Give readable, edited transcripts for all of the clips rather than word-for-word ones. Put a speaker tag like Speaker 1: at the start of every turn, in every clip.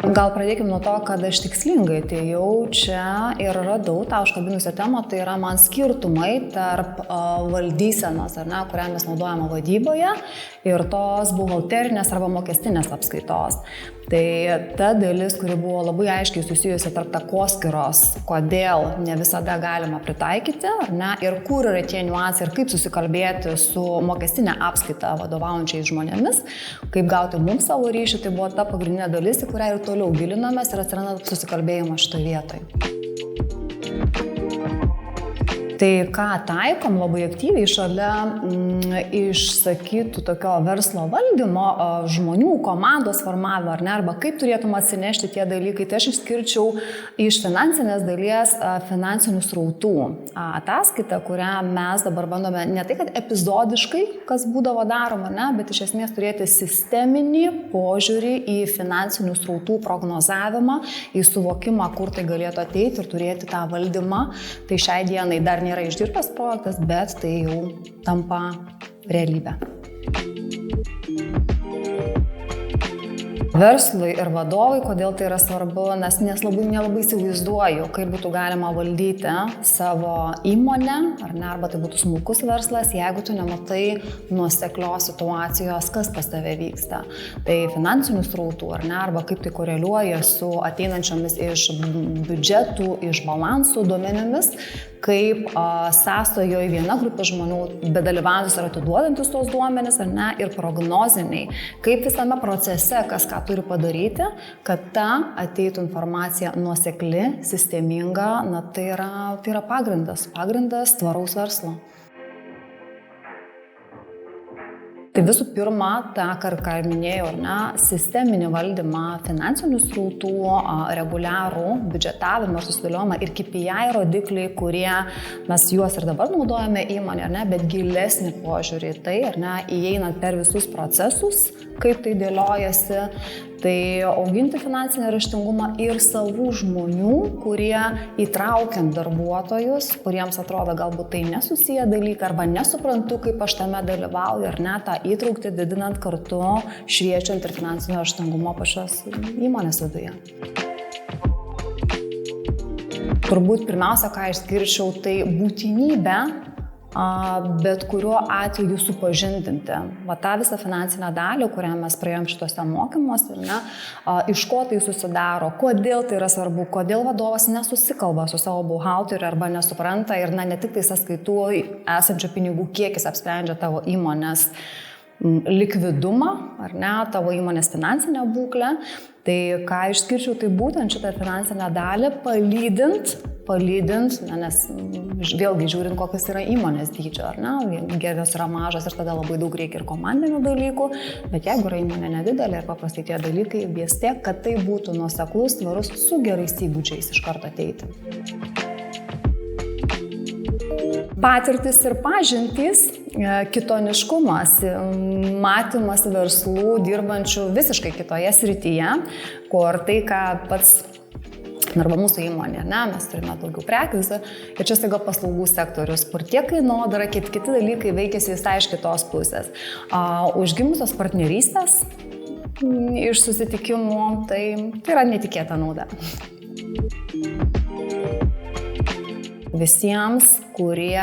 Speaker 1: Gal pradėkime nuo to, kad aš tikslingai atėjau čia ir radau tą užkabinusią temą, tai yra man skirtumai tarp valdysenos, kurią mes naudojame vadyboje, ir tos buhalterinės arba mokestinės apskaitos. Tai ta dalis, kuri buvo labai aiškiai susijusi tarp takoskyros, kodėl ne visada galima pritaikyti, ir kur yra tie niuansai ir kaip susikalbėti su mokestinė apskaita vadovaujančiais žmonėmis, kaip gauti mums savo ryšį, tai buvo ta pagrindinė dalis, į kurią ir toliau gilinomės ir atsiranda susikalbėjimas šitoje vietoje. Tai ką taikom labai aktyviai šalia išsakytų tokio verslo valdymo, žmonių, komandos formavimo, arba kaip turėtum atsinešti tie dalykai, tai aš išskirčiau iš finansinės dalies finansinių srautų ataskaitą, kurią mes dabar bandome ne tai, kad epizodiškai, kas būdavo daroma, bet iš esmės turėti sisteminį požiūrį į finansinių srautų prognozavimą, į suvokimą, kur tai galėtų ateiti ir turėti tą valdymą. Tai šiai dienai dar nėra išdirbtas projektas, bet tai jau tampa realybė. Verslui ir vadovui, kodėl tai yra svarbu, nes nelabai įsivaizduoju, kaip būtų galima valdyti savo įmonę, arba tai būtų smulkus verslas, jeigu tu nematai nuoseklios situacijos, kas pas tave vyksta. Tai finansinių srautų, arba kaip tai koreliuoja su ateinančiomis iš biudžetų, iš balansų duomenimis, kaip sąstojoje viena grupė žmonių bedalyvaujantis ir atiduodantis tos duomenis, ir prognoziniai, kaip visame procese, kas ką turi padaryti, kad ta ateitų informacija nuosekli, sisteminga, tai yra pagrindas tvaraus verslo. Tai visų pirma, ką minėjau, sisteminį valdymą finansinių srautų, reguliarų biudžetavimą ir susidėliojimą ir KPI rodikliai, kurie mes juos ir dabar naudojame įmonė, bet gilesnį požiūrį į tai, įeinant per visus procesus, kaip tai dėliojasi, tai auginti finansinį raštingumą ir savų žmonių, kurie įtraukiant darbuotojus, kuriems atrodo galbūt tai nesusiję dalykai arba nesuprantu, kaip aš tame dalyvauju, tą įtraukti didinant kartu, šviečiant ir finansinio raštingumo pačios įmonės viduje. Turbūt pirmiausia, ką išskirčiau, tai būtinybė bet kuriuo atveju supažindinti. Ta visą finansinę dalį, kurią mes praėjom šitose mokymuose, iš ko tai susidaro, kodėl tai yra svarbu, kodėl vadovas nesusikalba su savo buhalteriu arba nesupranta ir ne tik tai sąskaitų esančių pinigų kiekis apsprendžia tavo įmonės likvidumą, tavo įmonės finansinę būklę. Tai ką išskirčiau, tai būtent šitą finansinę dalį palydint, nes vėlgi žiūrint, kokios yra įmonės dydžio, geros yra mažas ir tada labai daug reikia ir komandinių dalykų, bet jeigu yra įmonė nedidelė ir paprastai tie dalykai vis tiek, kad tai būtų nuoseklus, tvarus, su gerais įgūdžiais iš karto ateiti. Patirtis ir pažintys, kitoniškumas, matymas verslų dirbančių visiškai kitoje srityje, kur tai, ką pats arba mūsų įmonė, mes turime daugiau prekių ir čia staiga paslaugų sektorius, kur tiek kainodara, kiti dalykai veikiasi visai iš kitos pusės. Užgimusios partnerystės iš susitikimų, tai yra netikėta nauda. Visiems, kurie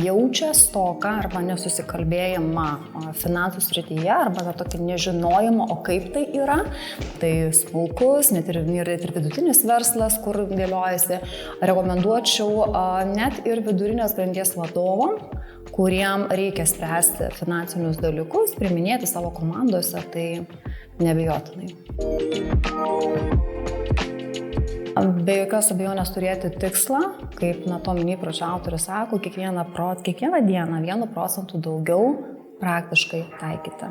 Speaker 1: jaučia stoką arba nesusikalbėjimą finansų srityje arba tokį nežinojimą, o kaip tai yra, tai smulkus, net ir vidutinis verslas, kur dėliojasi, rekomenduočiau net ir vidurinės grandies vadovam, kuriem reikia spręsti finansinius dalykus, priiminėti savo komandose, tai neabejotinai. Be jokios abejonės turėti tikslą, kaip anatominių įpročių autorius sako, kiekvieną dieną 1% daugiau praktiškai taikyti.